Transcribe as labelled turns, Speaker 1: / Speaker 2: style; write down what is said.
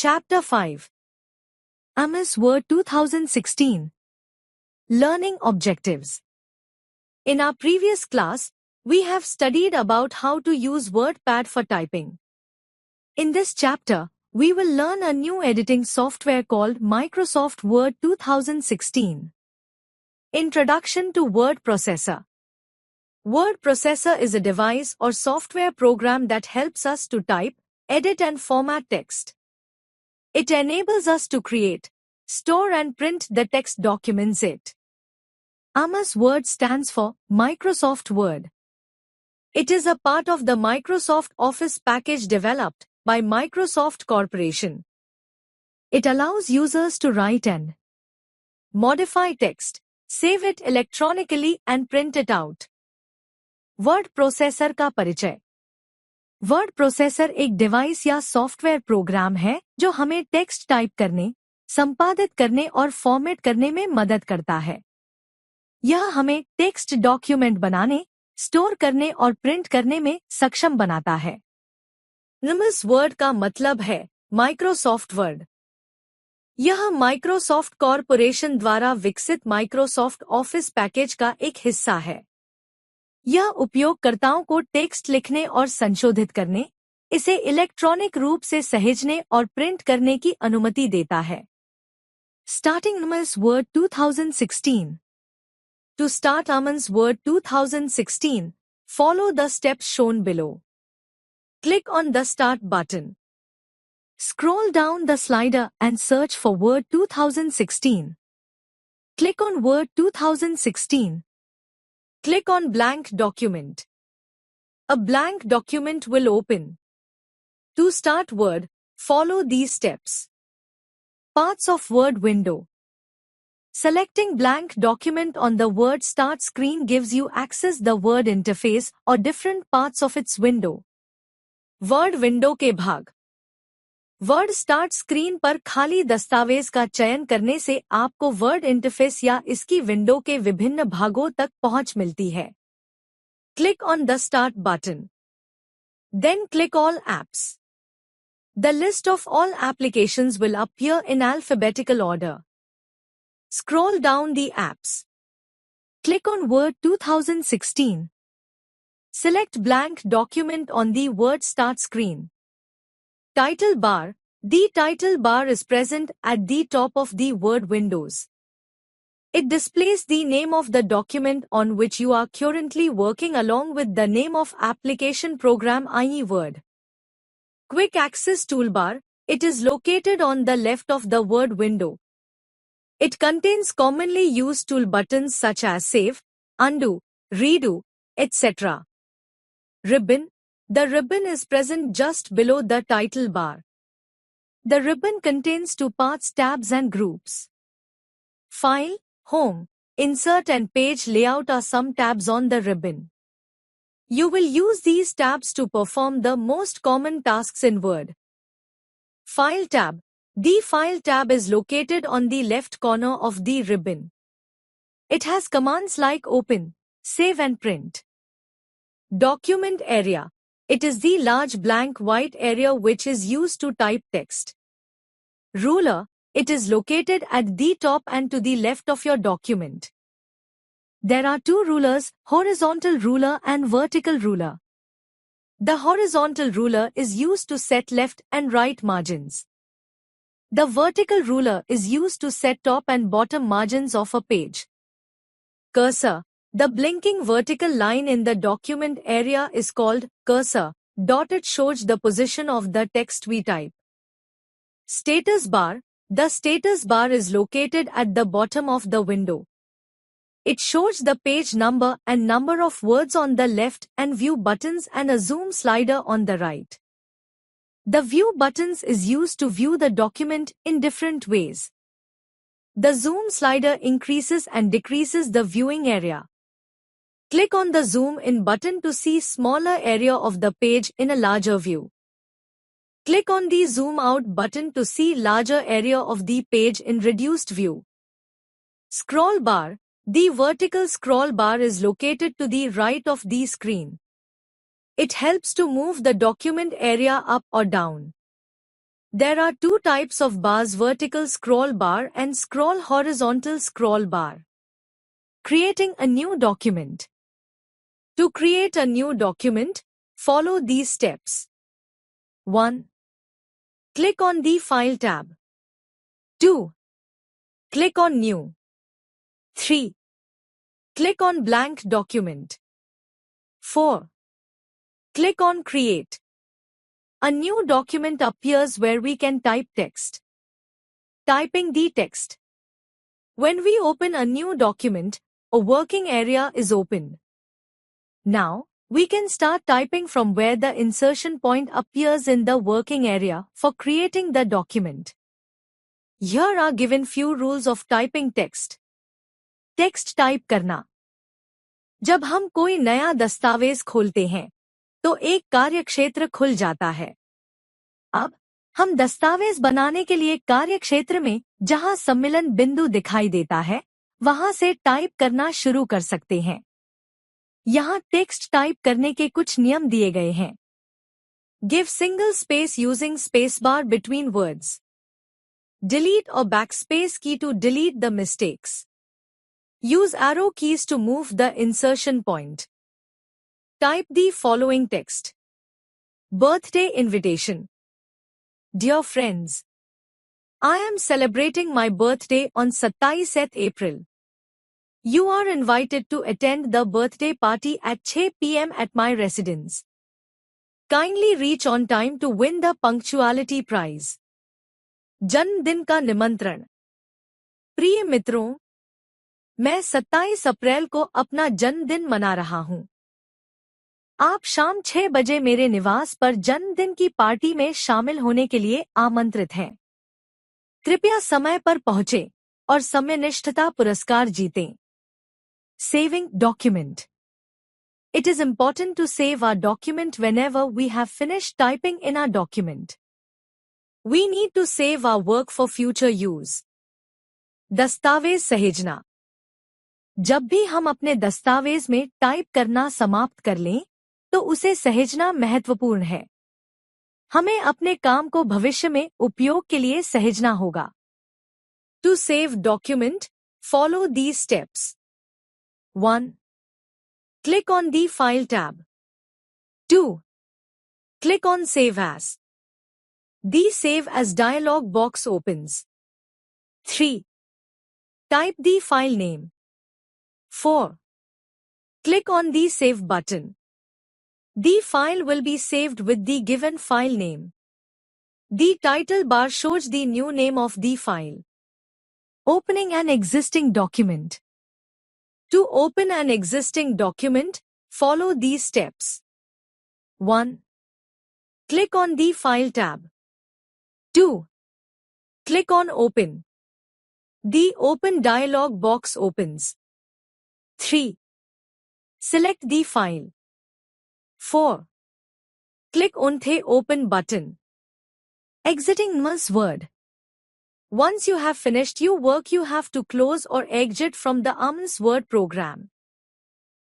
Speaker 1: Chapter 5. MS Word 2016. Learning Objectives. In our previous class, we have studied about how to use WordPad for typing. In this chapter, we will learn a new editing software called Microsoft Word 2016. Introduction to Word Processor. Word Processor is a device or software program that helps us to type, edit and format text. It enables us to create, store and print the text documents it. MS Word stands for Microsoft Word. It is a part of the Microsoft Office package developed by Microsoft Corporation. It allows users to write and modify text, save it electronically and print it out. Word Processor का परिचय. Word processor एक device या software program है जो हमें text type करने, संपादित करने और फॉर्मेट करने में मदद करता है। यह हमें टेक्स्ट डॉक्यूमेंट बनाने, स्टोर करने और प्रिंट करने में सक्षम बनाता है। MS वर्ड का मतलब है माइक्रोसॉफ्ट वर्ड। यह माइक्रोसॉफ्ट कॉरपोरेशन द्वारा विकसित माइक्रोसॉफ्ट ऑफिस पैकेज का एक हिस्सा है। यह उपयोगकर्ताओं को टेक्स्ट लिखने और संशोधित करने, इसे इलेक्ट्रॉनिक रूप से सहेजने और प्रिंट करने की अनुमति देता है। Starting MS Word 2016. To start MS Word 2016, follow the steps shown below. Click on the Start button. Scroll down the slider and search for Word 2016. Click on Word 2016. Click on Blank Document. A blank document will open. To start Word, follow these steps. Parts of Word window. Selecting blank document on the Word Start screen gives you access the Word interface or different parts of its window. Word window के भाग. Word start screen पर खाली दस्तावेज का चयन करने से आपको वर्ड इंटरफेस या इसकी विंडो के विभिन्न भागों तक पहुंच मिलती है। Click on the start button. Then click all apps. The list of all applications will appear in alphabetical order. Scroll down the apps. Click on word 2016. Select blank document on the Word Start screen. Title bar. The title bar is present at the top of the Word windows. It displays the name of the document on which you are currently working along with the name of application program, i.e. Word. Quick Access Toolbar. It is located on the left of the Word window. It contains commonly used tool buttons such as Save, Undo, Redo, etc. Ribbon. The ribbon is present just below the title bar. The ribbon contains two parts, tabs and groups. File, Home, Insert and Page Layout are some tabs on the ribbon. You will use these tabs to perform the most common tasks in Word. File tab. The File tab is located on the left corner of the ribbon. It has commands like Open, Save and Print. Document area. It is the large blank white area which is used to type text. Ruler. It is located at the top and to the left of your document. There are two rulers, horizontal ruler and vertical ruler. The horizontal ruler is used to set left and right margins. The vertical ruler is used to set top and bottom margins of a page. Cursor. The blinking vertical line in the document area is called cursor. It shows the position of the text we type. Status bar. The status bar is located at the bottom of the window. It shows the page number and number of words on the left and view buttons and a zoom slider on the right. The view buttons is used to view the document in different ways. The zoom slider increases and decreases the viewing area. Click on the Zoom In button to see smaller area of the page in a larger view. Click on the Zoom Out button to see larger area of the page in reduced view. Scroll bar. The vertical scroll bar is located to the right of the screen. It helps to move the document area up or down. There are two types of bars: vertical scroll bar and scroll horizontal scroll bar. Creating a new document. To create a new document, follow these steps. 1. Click on the File tab. 2. Click on New. 3. Click on Blank Document. 4. Click on Create. A new document appears where we can type text. Typing the text. When we open a new document, a working area is open. Now, we can start typing from where the insertion point appears in the working area for creating the document. Here are given few rules of typing text. Text type करना. जब हम कोई नया दस्तावेज खोलते हैं, तो एक कार्यक्षेत्र खुल जाता है. अब हम दस्तावेज बनाने के लिए कार्यक्षेत्र में जहां सम्मिलन बिंदु दिखाई देता है, वहां से टाइप करना शुरू कर सकते हैं. यहां टेक्स्ट टाइप करने के कुछ नियम दिए गए हैं. Give single space using space bar between words. Delete और backspace key to delete the mistakes. Use arrow keys to move the insertion point. Type the following text. Birthday invitation. Dear friends, I am celebrating my birthday on 27th April. You are invited to attend the birthday party at 6 p.m. at my residence. Kindly reach on time to win the punctuality prize. जन्मदिन का निमंत्रण. प्रिय मित्रों, मैं 27 अप्रैल को अपना जन्मदिन मना रहा हूं. आप शाम 6 बजे मेरे निवास पर जन्मदिन की पार्टी में शामिल होने के लिए आमंत्रित हैं. कृपया समय पर पहुंचे और समयनिष्ठता पुरस्कार जीतें. Saving document. It is important to save our document whenever we have finished typing in our document. We need to save our work for future use. दस्तावेज सहेजना. जब भी हम अपने दस्तावेज में टाइप करना समाप्त कर लें, तो उसे सहेजना महत्वपूर्ण है. हमें अपने काम को भविष्य में उपयोग के लिए सहेजना होगा. To save document, follow these steps. 1. Click on the File tab. 2. Click on Save As. The Save As dialog box opens. 3. Type the file name. 4. Click on the Save button. The file will be saved with the given file name. The title bar shows the new name of the file. Opening an existing document. To open an existing document, follow these steps. 1. Click on the File tab. 2. Click on Open. The Open dialog box opens. 3. Select the file. 4. Click on the Open button. Exiting MS Word. Once you have finished your work, you have to close or exit from the MS Word program.